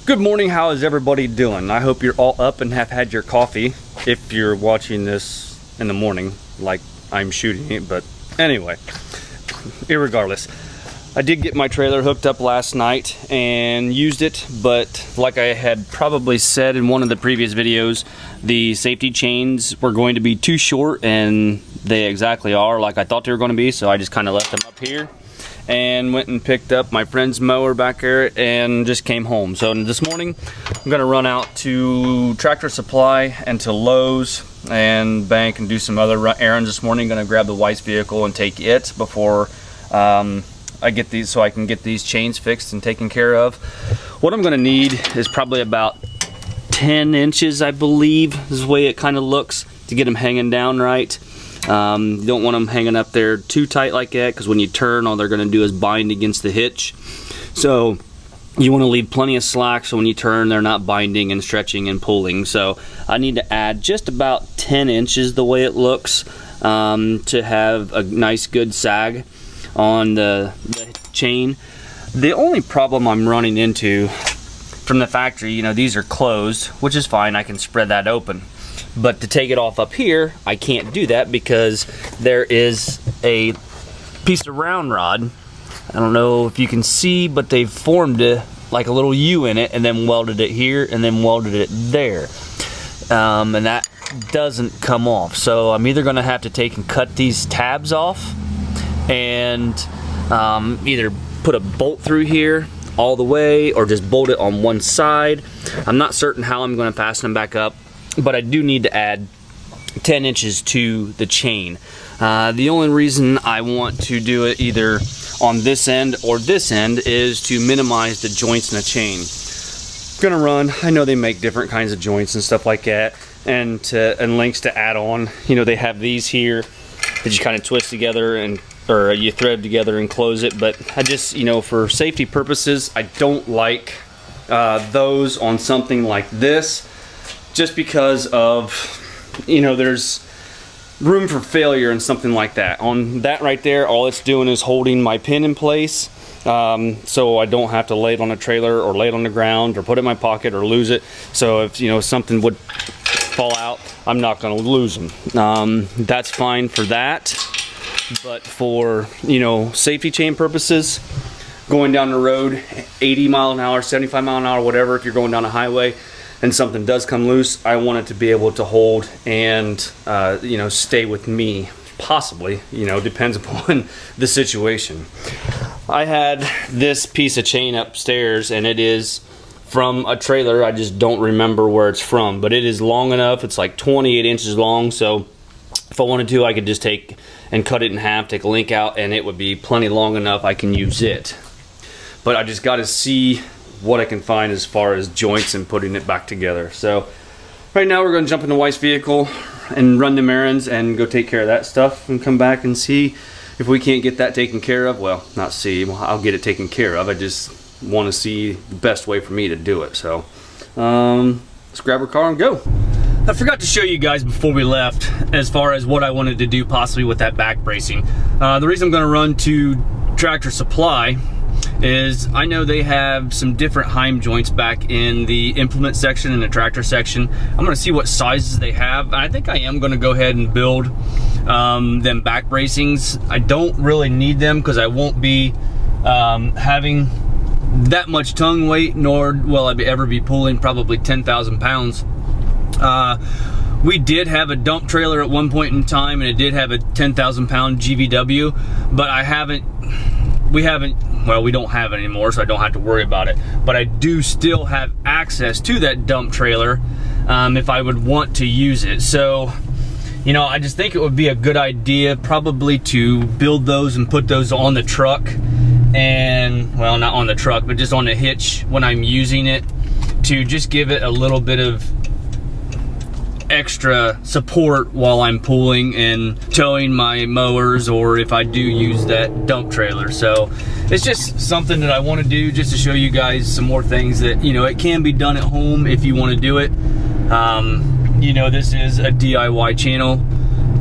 Good morning, how is everybody doing? I hope you're all up and have had your coffee if you're watching this in the morning like I'm shooting it, but anyway, irregardless. I did get my trailer hooked up last night and used it, but like I had probably said in one of the previous videos, the safety chains were going to be too short, and they exactly are like I thought they were going to be, so I just kind of left them up here and went and picked up my friend's mower back there and just came home. So this morning I'm gonna run out to Tractor Supply and to Lowe's and bank and do some other errands this morning. Gonna grab the wife's vehicle and take it before I get these, so I can get these chains fixed and taken care of. What I'm gonna need is probably about 10 inches, I believe, is the way it kind of looks, to get them hanging down right. You don't want them hanging up there too tight like that, because when you turn, all they're going to do is bind against the hitch. So you want to leave plenty of slack so when you turn, they're not binding and stretching and pulling. So I need to add just about 10 inches the way it looks, to have a nice good sag on the chain. The only problem I'm running into from the factory, you know, these are closed, which is fine, I can spread that open. But to take it off up here, I can't do that because there is a piece of round rod. I don't know if you can see, but they've formed it like a little U in it and then welded it here and then welded it there. And that doesn't come off. So I'm either gonna have to take and cut these tabs off and either put a bolt through here all the way or just bolt it on one side. I'm not certain how I'm gonna fasten them back up, but I do need to add 10 inches to the chain. The only reason I want to do it either on this end or this end is to minimize the joints in the chain. Gonna run, I know they make different kinds of joints and stuff like that, and links to add on. You know, they have these here that you kind of twist together or you thread together and close it, but I just, you know, for safety purposes, I don't like those on something like this, just because of, you know, there's room for failure and something like that. On that right there, all it's doing is holding my pin in place, so I don't have to lay it on a trailer or lay it on the ground or put it in my pocket or lose it. So if, you know, something would fall out, I'm not going to lose them. That's fine for that, but for, you know, safety chain purposes, going down the road 80 mile an hour, 75 mile an hour, whatever, if you're going down a highway and something does come loose, I want it to be able to hold and you know, stay with me, possibly, you know, depends upon the situation. I had this piece of chain upstairs and it is from a trailer. I just don't remember where it's from, but it is long enough. It's like 28 inches long, so if I wanted to, I could just take and cut it in half, take a link out, and it would be plenty long enough I can use it. But I just got to see what I can find as far as joints and putting it back together. So right now we're going to jump in the wife's vehicle and run them errands and go take care of that stuff and come back and see if we can't get that taken care of. Well, not see, well, I'll get it taken care of. I just want to see the best way for me to do it. So let's grab our car and go. I forgot to show you guys before we left as far as what I wanted to do possibly with that back bracing. The reason I'm going to run to Tractor Supply is I know they have some different Heim joints back in the implement section and the tractor section. I'm going to see what sizes they have. I think I am going to go ahead and build them back bracings. I don't really need them because I won't be having that much tongue weight, nor will I ever be pulling probably 10,000 pounds. We did have a dump trailer at one point in time, and it did have a 10,000 pound GVW, but we don't have it anymore, so I don't have to worry about it. But I do still have access to that dump trailer if I would want to use it. So, you know, I just think it would be a good idea probably to build those and put those on the truck, and, well, not on the truck, but just on the hitch when I'm using it, to just give it a little bit of extra support while I'm pulling and towing my mowers, or if I do use that dump trailer. So it's just something that I want to do, just to show you guys some more things that, you know, it can be done at home if you want to do it. You know, this is a DIY channel.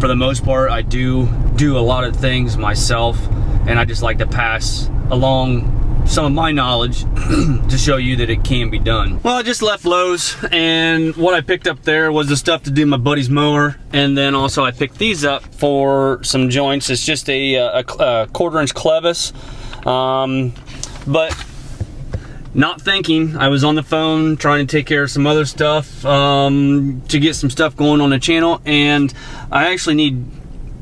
For the most part, I do a lot of things myself, and I just like to pass along some of my knowledge to show you that it can be done. Well, I just left Lowe's, and what I picked up there was the stuff to do my buddy's mower, and then also I picked these up for some joints. It's just a 1/4-inch clevis, but not thinking, I was on the phone trying to take care of some other stuff to get some stuff going on the channel, and I actually need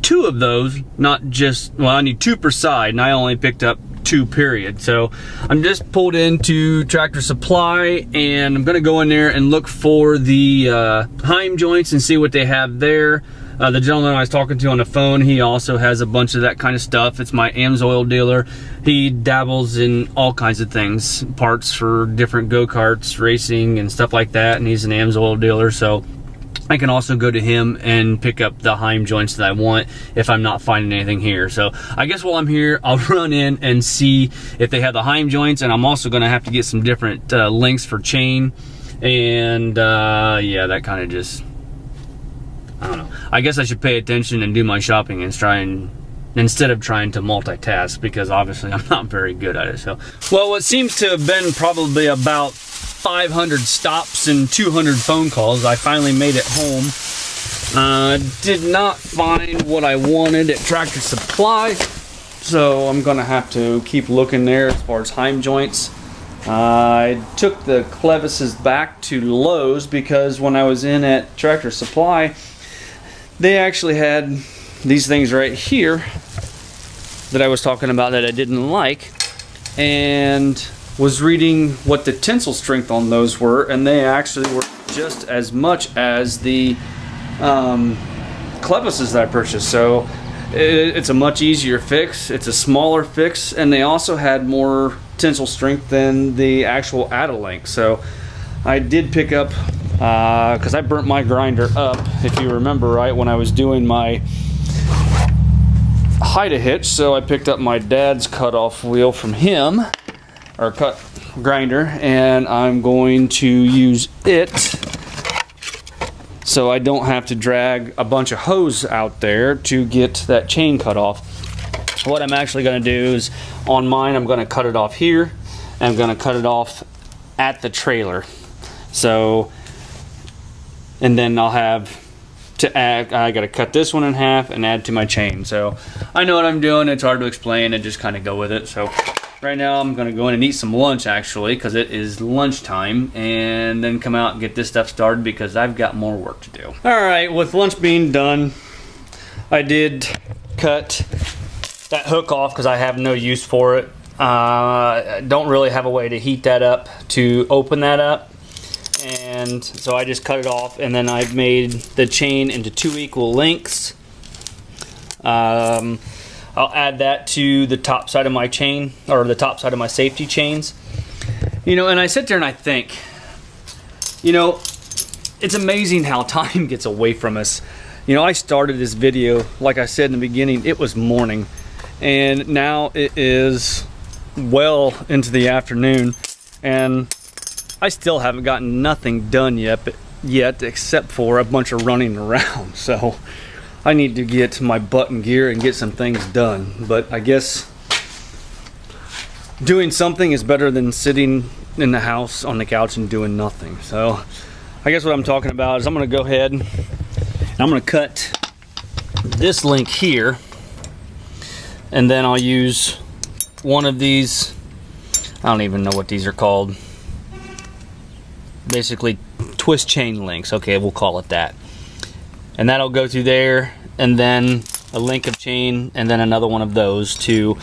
2 of those, not just, well, I need 2 per side, and I only picked up 2 period. So I'm just pulled into Tractor Supply, and I'm gonna go in there and look for the Heim joints and see what they have there. The gentleman I was talking to on the phone, he also has a bunch of that kind of stuff. It's my AMSOIL dealer. He dabbles in all kinds of things, parts for different go-karts, racing, and stuff like that, and he's an AMSOIL dealer, so I can also go to him and pick up the Heim joints that I want if I'm not finding anything here. So I guess while I'm here, I'll run in and see if they have the Heim joints, and I'm also gonna have to get some different links for chain, and yeah, that kind of just, I don't know. I guess I should pay attention and do my shopping and try and, instead of trying to multitask, because obviously I'm not very good at it. So, well, what seems to have been probably about 500 stops and 200 phone calls, I finally made it home. Did not find what I wanted at Tractor Supply, so I'm gonna have to keep looking there as far as Heim joints. I took the clevises back to Lowe's because when I was in at Tractor Supply, they actually had these things right here that I was talking about that I didn't like, and was reading what the tensile strength on those were, and they actually were just as much as the clevises that I purchased. So it's a much easier fix, it's a smaller fix, and they also had more tensile strength than the actual Adelink. So I did pick up, because I burnt my grinder up, if you remember right, when I was doing my hide-a-hitch. So I picked up my dad's cutoff wheel from him, or cut grinder, and I'm going to use it so I don't have to drag a bunch of hose out there to get that chain cut off. What I'm actually going to do is, on mine, I'm going to cut it off here, and I'm going to cut it off at the trailer. So, and then I'll have to add, I got to cut this one in half and add to my chain. So I know what I'm doing. It's hard to explain and just kind of go with it. So right now I'm going to go in and eat some lunch, actually, because it is lunchtime, and then come out and get this stuff started because I've got more work to do. All right, with lunch being done, I did cut that hook off because I have no use for it. Don't really have a way to heat that up to open that up, and so I just cut it off, and then I've made the chain into 2 equal lengths. I'll add that to the top side of my chain, or the top side of my safety chains. You know, and I sit there and I think, you know, it's amazing how time gets away from us. You know, I started this video, like I said in the beginning, it was morning, and now it is well into the afternoon, and I still haven't gotten nothing done yet except for a bunch of running around. So I need to get my butt in gear and get some things done. But I guess doing something is better than sitting in the house on the couch and doing nothing. So I guess what I'm talking about is I'm going to go ahead and I'm going to cut this link here, and then I'll use one of these, I don't even know what these are called, basically twist chain links, okay, we'll call it that. And that'll go through there, and then a link of chain, and then another one of those to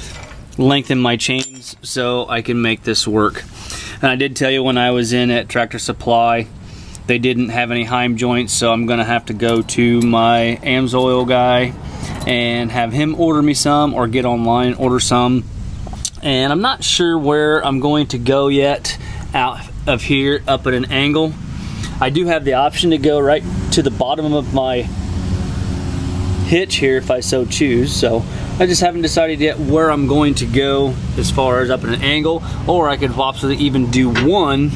lengthen my chains so I can make this work. And I did tell you when I was in at Tractor Supply, they didn't have any Heim joints, so I'm gonna have to go to my AMSOIL guy and have him order me some, or get online, order some. And I'm not sure where I'm going to go yet out of here up at an angle. I do have the option to go right to the bottom of my hitch here if I so choose, so I just haven't decided yet where I'm going to go as far as up at an angle, or I could possibly even do one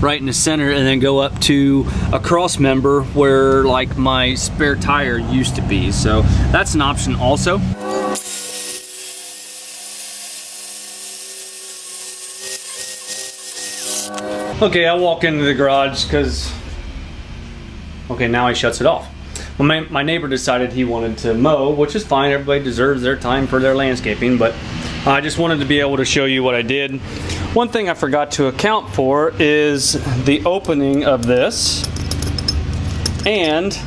right in the center and then go up to a cross member where like my spare tire used to be. So that's an option also. Okay, I walk into the garage because, okay, now he shuts it off. Well, my neighbor decided he wanted to mow, which is fine. Everybody deserves their time for their landscaping, but I just wanted to be able to show you what I did. One thing I forgot to account for is the opening of this and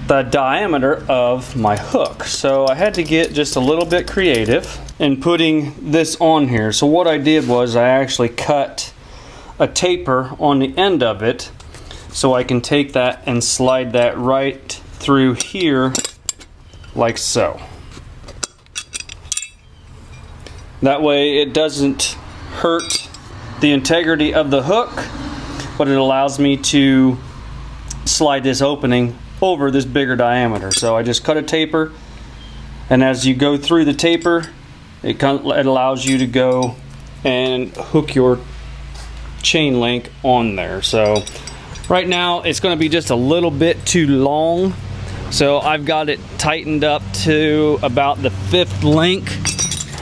the diameter of my hook. So I had to get just a little bit creative in putting this on here. So what I did was I actually cut a taper on the end of it so I can take that and slide that right through here like so. That way it doesn't hurt the integrity of the hook, but it allows me to slide this opening over this bigger diameter. So I just cut a taper, and as you go through the taper, it allows you to go and hook your chain link on there. So right now it's going to be just a little bit too long, so I've got it tightened up to about the 5th link.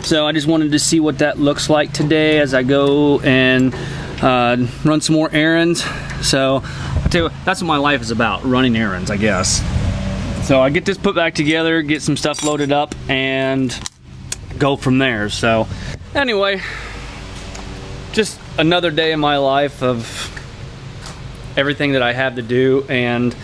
So I just wanted to see what that looks like today as I go and run some more errands. So I'll tell you, that's what my life is about, running errands, I guess. So I get this put back together, get some stuff loaded up, and go from there. So anyway, just another day in my life of everything that I have to do and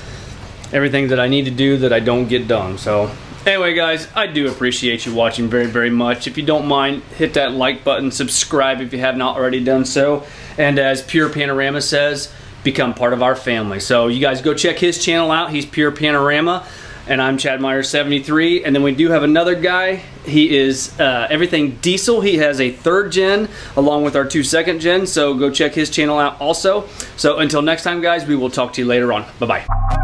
everything that I need to do that I don't get done. So anyway, guys, I do appreciate you watching very, very much. If you don't mind, hit that like button, subscribe if you have not already done so, and as Pure Panorama says, become part of our family. So you guys go check his channel out. He's Pure Panorama, and I'm Chad Meyer 73. And then we do have another guy. He is Everything Diesel. He has a 3rd gen along with our 2 2nd gen. So go check his channel out also. So until next time, guys, we will talk to you later on. Bye-bye.